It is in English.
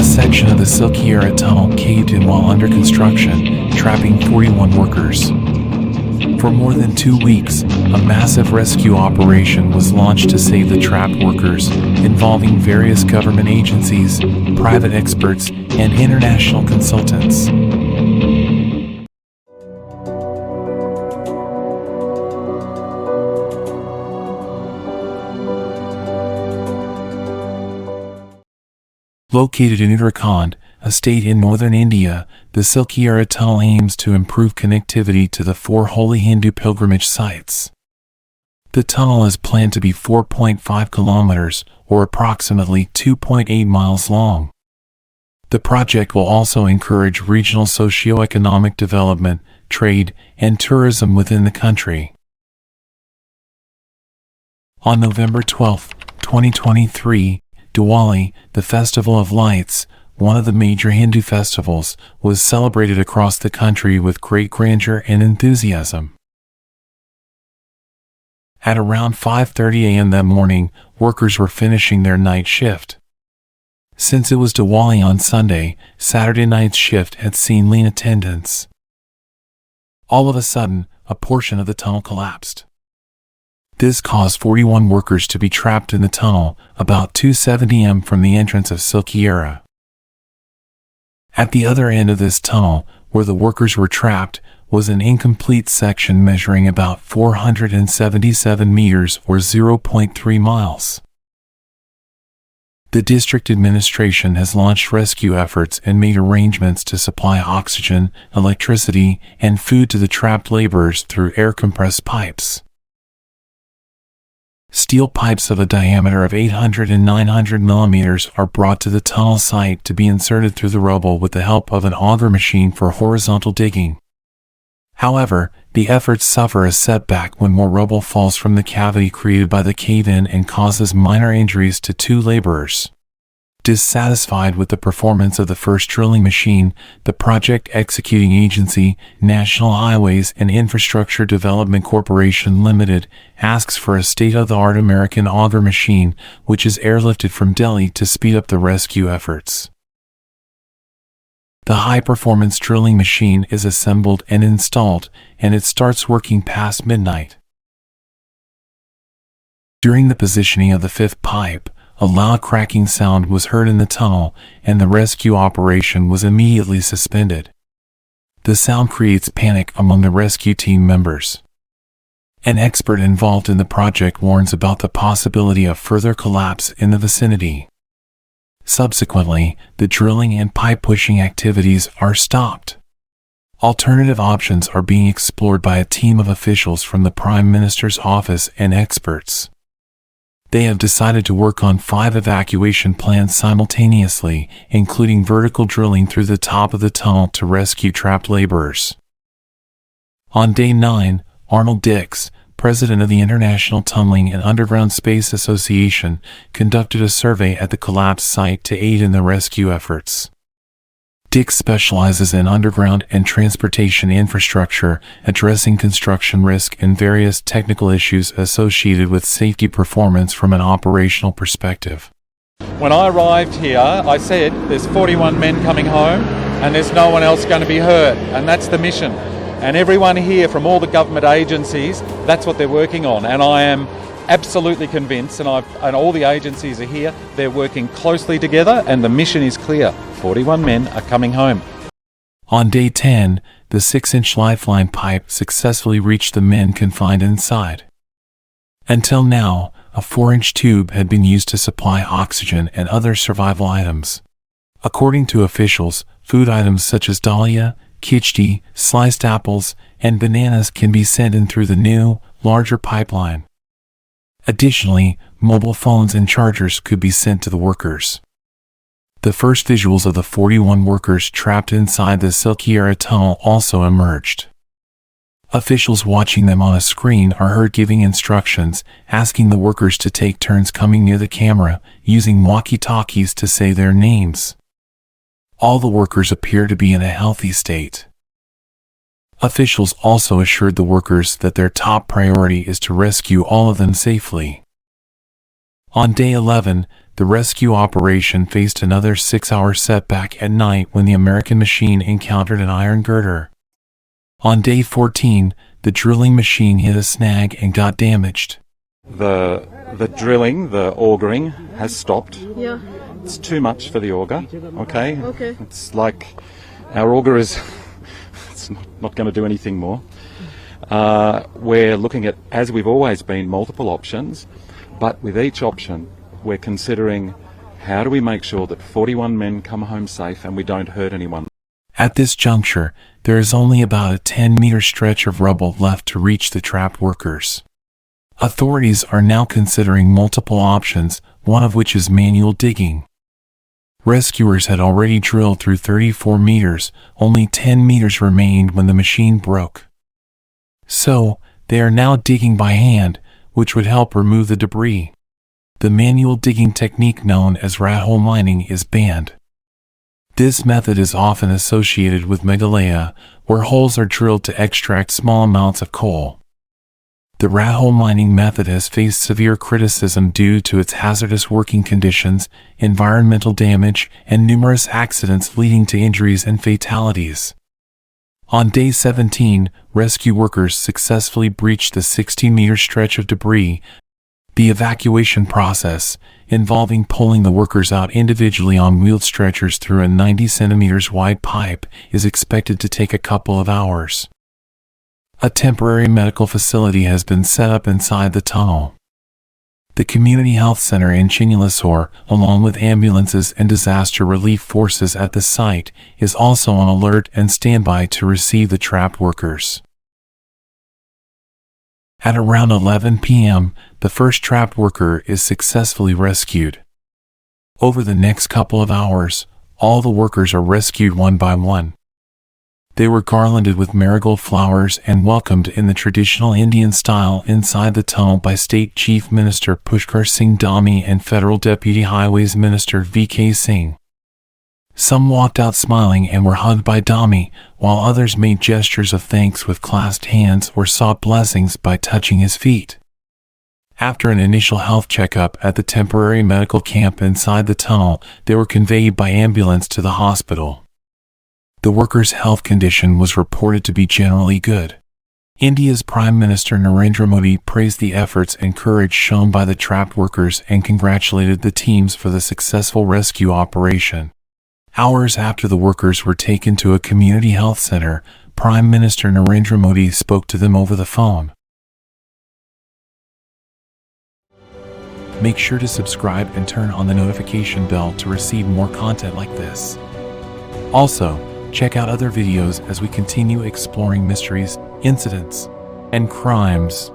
A section of the Silkyara tunnel caved in while under construction, trapping 41 workers. For more than 2 weeks, a massive rescue operation was launched to save the trapped workers, involving various government agencies, private experts, and international consultants. Located in Uttarakhand, a state in northern India, the Silkyara tunnel aims to improve connectivity to the 4 holy Hindu pilgrimage sites. The tunnel is planned to be 4.5 kilometers, or approximately 2.8 miles long. The project will also encourage regional socio-economic development, trade, and tourism within the country. On November 12, 2023, Diwali, the Festival of Lights, one of the major Hindu festivals, was celebrated across the country with great grandeur and enthusiasm. At around 5:30 a.m. that morning, workers were finishing their night shift. Since it was Diwali on Sunday, Saturday night's shift had seen lean attendance. All of a sudden, a portion of the tunnel collapsed. This caused 41 workers to be trapped in the tunnel, about 270 m from the entrance of Silkyara. At the other end of this tunnel, where the workers were trapped, was an incomplete section measuring about 477 meters or 0.3 miles. The district administration has launched rescue efforts and made arrangements to supply oxygen, electricity, and food to the trapped laborers through air-compressed pipes. Steel pipes of a diameter of 800 and 900 millimeters are brought to the tunnel site to be inserted through the rubble with the help of an auger machine for horizontal digging. However, the efforts suffer a setback when more rubble falls from the cavity created by the cave-in and causes minor injuries to 2 laborers. Dissatisfied with the performance of the first drilling machine, the project executing agency, National Highways and Infrastructure Development Corporation Limited, asks for a state-of-the-art American auger machine, which is airlifted from Delhi to speed up the rescue efforts. The high-performance drilling machine is assembled and installed, and it starts working past midnight. During the positioning of the 5th pipe, a loud cracking sound was heard in the tunnel, and the rescue operation was immediately suspended. The sound creates panic among the rescue team members. An expert involved in the project warns about the possibility of further collapse in the vicinity. Subsequently, the drilling and pipe pushing activities are stopped. Alternative options are being explored by a team of officials from the Prime Minister's office and experts. They have decided to work on 5 evacuation plans simultaneously, including vertical drilling through the top of the tunnel to rescue trapped laborers. On day 9, Arnold Dix, president of the International Tunneling and Underground Space Association, conducted a survey at the collapsed site to aid in the rescue efforts. Dix specializes in underground and transportation infrastructure, addressing construction risk and various technical issues associated with safety performance from an operational perspective. When I arrived here, I said there's 41 men coming home and there's no one else going to be hurt, and that's the mission. And everyone here from all the government agencies, that's what they're working on. And I am absolutely convinced, and all the agencies are here, they're working closely together, and the mission is clear. 41 men are coming home. On day 10, the 6-inch lifeline pipe successfully reached the men confined inside. Until now, a 4-inch tube had been used to supply oxygen and other survival items. According to officials, food items such as dahlia, khichdi, sliced apples, and bananas can be sent in through the new, larger pipeline. Additionally, mobile phones and chargers could be sent to the workers. The first visuals of the 41 workers trapped inside the Silkyara tunnel also emerged. Officials watching them on a screen are heard giving instructions, asking the workers to take turns coming near the camera, using walkie-talkies to say their names. All the workers appear to be in a healthy state. Officials also assured the workers that their top priority is to rescue all of them safely. On day 11, the rescue operation faced another 6-hour setback at night when the American machine encountered an iron girder. On day 14, the drilling machine hit a snag and got damaged. The drilling, the augering, has stopped. Yeah. It's too much for the auger, okay? Okay. It's like our auger is it's not going to do anything more. We're looking at, as we've always been, multiple options, but with each option we're considering how do we make sure that 41 men come home safe and we don't hurt anyone. At this juncture, there is only about a 10-meter stretch of rubble left to reach the trapped workers. Authorities are now considering multiple options, one of which is manual digging. Rescuers had already drilled through 34 meters, only 10 meters remained when the machine broke. So, they are now digging by hand, which would help remove the debris. The manual digging technique known as rat hole mining is banned. This method is often associated with Meghalaya, where holes are drilled to extract small amounts of coal. The rat hole mining method has faced severe criticism due to its hazardous working conditions, environmental damage, and numerous accidents leading to injuries and fatalities. On day 17, rescue workers successfully breached the 60-meter stretch of debris. The evacuation process, involving pulling the workers out individually on wheeled stretchers through a 90 centimeters wide pipe, is expected to take a couple of hours. A temporary medical facility has been set up inside the tunnel. The Community Health Center in Chinyalasore, along with ambulances and disaster relief forces at the site, is also on alert and standby to receive the trapped workers. At around 11 p.m., the first trapped worker is successfully rescued. Over the next couple of hours, all the workers are rescued one by one. They were garlanded with marigold flowers and welcomed in the traditional Indian style inside the tunnel by State Chief Minister Pushkar Singh Dhami and Federal Deputy Highways Minister V.K. Singh. Some walked out smiling and were hugged by Dhami, while others made gestures of thanks with clasped hands or sought blessings by touching his feet. After an initial health checkup at the temporary medical camp inside the tunnel, they were conveyed by ambulance to the hospital. The workers' health condition was reported to be generally good. India's Prime Minister Narendra Modi praised the efforts and courage shown by the trapped workers and congratulated the teams for the successful rescue operation. Hours after the workers were taken to a community health center, Prime Minister Narendra Modi spoke to them over the phone. Make sure to subscribe and turn on the notification bell to receive more content like this. Also, check out other videos as we continue exploring mysteries, incidents, and crimes.